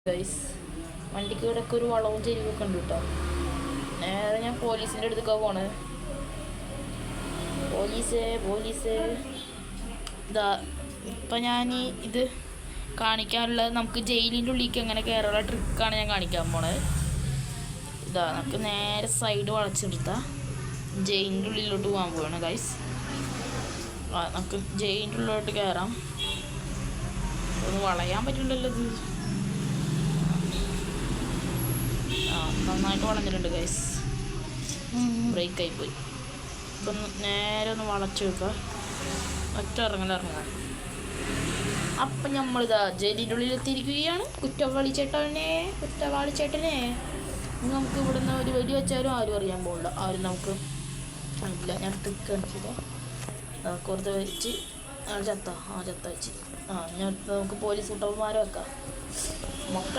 Guys വണ്ടിക്ക് ഇവിടെയൊക്കെ ഒരു വളവും ചെരിവൊക്കെ ഉണ്ട് കേട്ടോ. നേരെ ഞാൻ പോലീസിൻ്റെ അടുത്തൊക്കെ പോണേ. പോലീസ് ഇതാ ഇപ്പം ഞാൻ ഇത് കാണിക്കാനുള്ളത് നമുക്ക് ജയിലിൻ്റെ ഉള്ളിലേക്ക് എങ്ങനെ കയറാനുള്ള ട്രിക്കാണ് ഞാൻ കാണിക്കാൻ പോണത്. ഇതാ നമുക്ക് നേരെ സൈഡ് വളച്ചെടുത്താൽ ജയിലിൻ്റെ ഉള്ളിലോട്ട് പോകാൻ പോവാണ് ഗൈസ്. നമുക്ക് ജയിലിൻ്റെ ഉള്ളിലോട്ട് കയറാം. ഒന്ന് വളയാൻ പറ്റില്ലല്ലോ ഇത്. നന്നായിട്ട് വളഞ്ഞിട്ടുണ്ട് ഗൈസ്. ബ്രേക്കായി പോയി. ഇപ്പം നേരെ ഒന്ന് വളച്ചു വെക്കുക. ഒറ്റ ഇറങ്ങാം. അപ്പം നമ്മളിതാ ജയിലിൻ്റെ ഉള്ളിൽ എത്തിയിരിക്കുകയാണ്. കുറ്റവാളി ചേട്ടനെ നമുക്ക് ഇവിടുന്ന് ഒരു വെടി വെച്ചാലും ആരും അറിയാൻ പോകില്ല. ആരും നമുക്ക് ഇല്ല. ഞാൻ ട്രിക്ക് കാണിച്ചില്ല. കുറച്ച് വെച്ച് ചത്ത വെച്ച് ഞാൻ നമുക്ക് പോലീസ് കുട്ടന്മാരെ വെക്കാം.